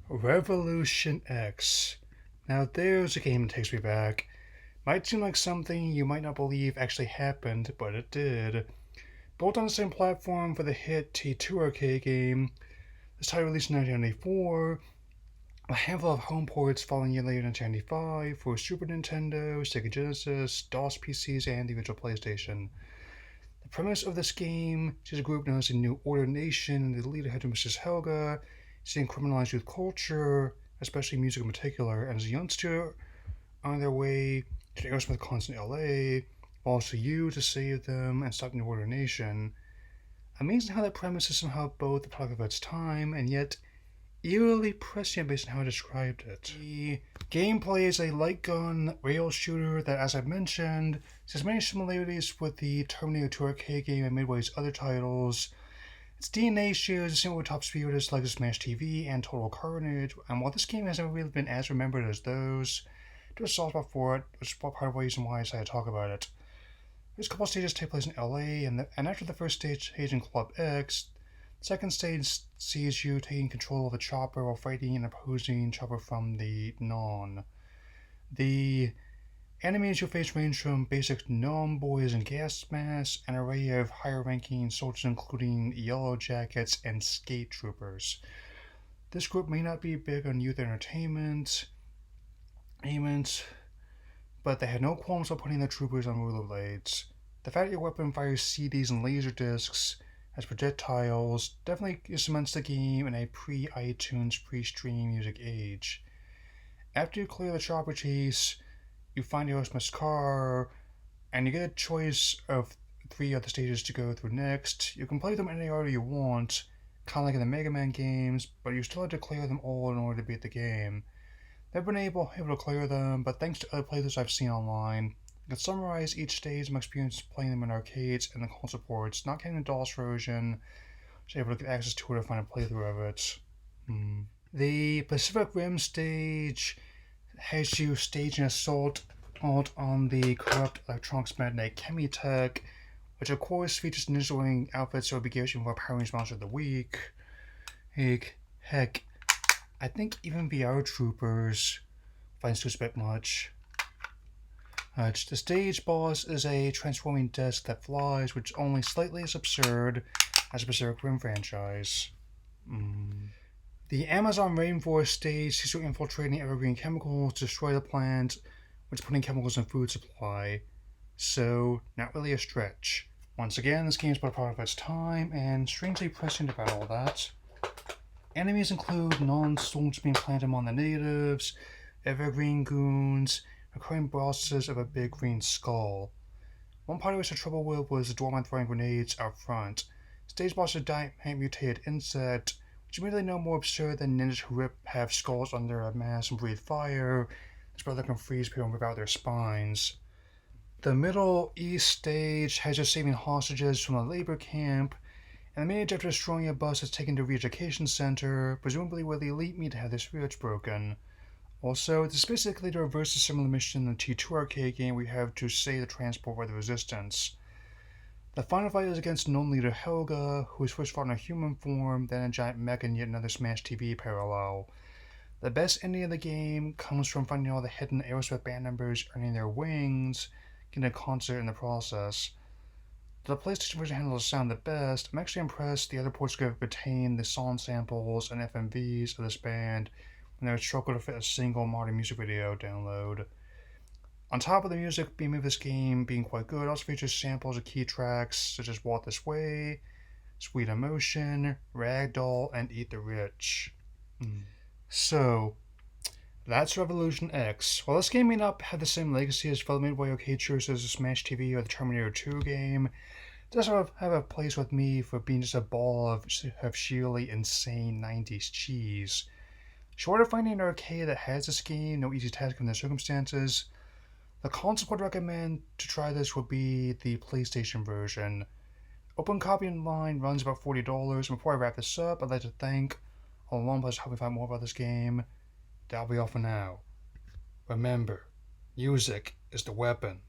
Revolution X. Now there's a game that takes me back. Might seem like something you might not believe actually happened, but it did. Built on the same platform for the hit T2 arcade game, this title released in 1994, a handful of home ports following a year later in 1995 for Super Nintendo, Sega Genesis, DOS PCs, and the original PlayStation. The premise of this game sees a group known as the New Order Nation, and the leader head Mrs. Helga, seeing criminalized youth culture, especially music in particular, and as a youngster on their way to the Aerosmith concert in LA, falls to you to save them and stop the New Order Nation. Amazing how that premise is somehow both the product of its time and yet eerily prescient based on how I described it. The gameplay is a light gun rail shooter that, as I mentioned, has many similarities with the Terminator 2 arcade game and Midway's other titles. Its DNA shares the same top speed like Smash TV and Total Carnage, and while this game hasn't really been as remembered as those, there's a soft spot for it, which is part of the reason why I decided to talk about it. There's a couple stages take place in LA, and after the first stage in Club X, the second stage sees you taking control of a chopper while fighting an opposing chopper from the non. The enemies you face range from basic gnome boys and gas masks, an array of higher ranking soldiers including yellow jackets and skate troopers. This group may not be big on youth entertainment, but they had no qualms about putting their troopers on rollerblades. The fact that your weapon fires CDs and laser discs as projectiles definitely cements the game in a pre-iTunes, pre-stream music age. After you clear the chopper chase, you find Aerosmith's car, and you get a choice of 3 other stages to go through next. You can play them in any order you want, kind of like in the Mega Man games, but you still have to clear them all in order to beat the game. I've been able to clear them, but thanks to other playthroughs I've seen online, I can summarize each stage and my experience playing them in arcades and the console ports, not getting the DOS version, so able to get access to it or find a playthrough of it. The Pacific Rim stage has you stage an assault on the corrupt electronics magnate Chemitech, which of course features ninja wearing outfits that will be given for Power Rangers Monster of the Week. Heck, I think even VR Troopers finds to expect much. The stage boss is a transforming desk that flies, which only slightly is absurd as a Pacific Rim franchise. The Amazon rainforest stage sees you infiltrating evergreen chemicals to destroy the plant, which is putting chemicals in food supply. So, not really a stretch. Once again, this game is but a product of its time, and strangely prescient about all that. Enemies include non-storms being planted among the natives, evergreen goons, recurring bosses of a big green skull. One part I was in trouble with was the doorman throwing grenades out front. Stage boss is a giant mutated insect, which is really no more absurd than ninjas who have skulls under a mask and breathe fire. This brother can freeze people and rip out their spines. The Middle East stage has you saving hostages from a labor camp, and the minute after destroying a bus is taken to a re-education center, presumably where the elite meet to have their spirits broken. Also, this is basically the reverse of similar mission in the T2 arcade game where you have to save the transport by the resistance. The final fight is against known leader Helga, who is first fought in a human form, then a giant mech in yet another Smash TV parallel. The best ending of the game comes from finding all the hidden Aerosmith band members earning their wings, getting a concert in the process. The PlayStation version handles the sound the best. I'm actually impressed the other ports could have retained the song samples and FMVs of this band when they would struggle to fit a single modern music video download. On top of the music being of this game being quite good, it also features samples of key tracks such as Walk This Way, Sweet Emotion, Ragdoll, and Eat the Rich. So, that's Revolution X. While this game may not have the same legacy as fellow Midway arcade shooters as the Smash TV or the Terminator 2 game, it does have a place with me for being just a ball of sheerly insane 90s cheese. Short of finding an arcade that has this game, no easy task in the circumstances, the console I'd recommend to try this would be the PlayStation version. Open copy online runs about $40, and before I wrap this up, I'd like to thank Olympus for helping me find more about this game. That'll be all for now. Remember, music is the weapon.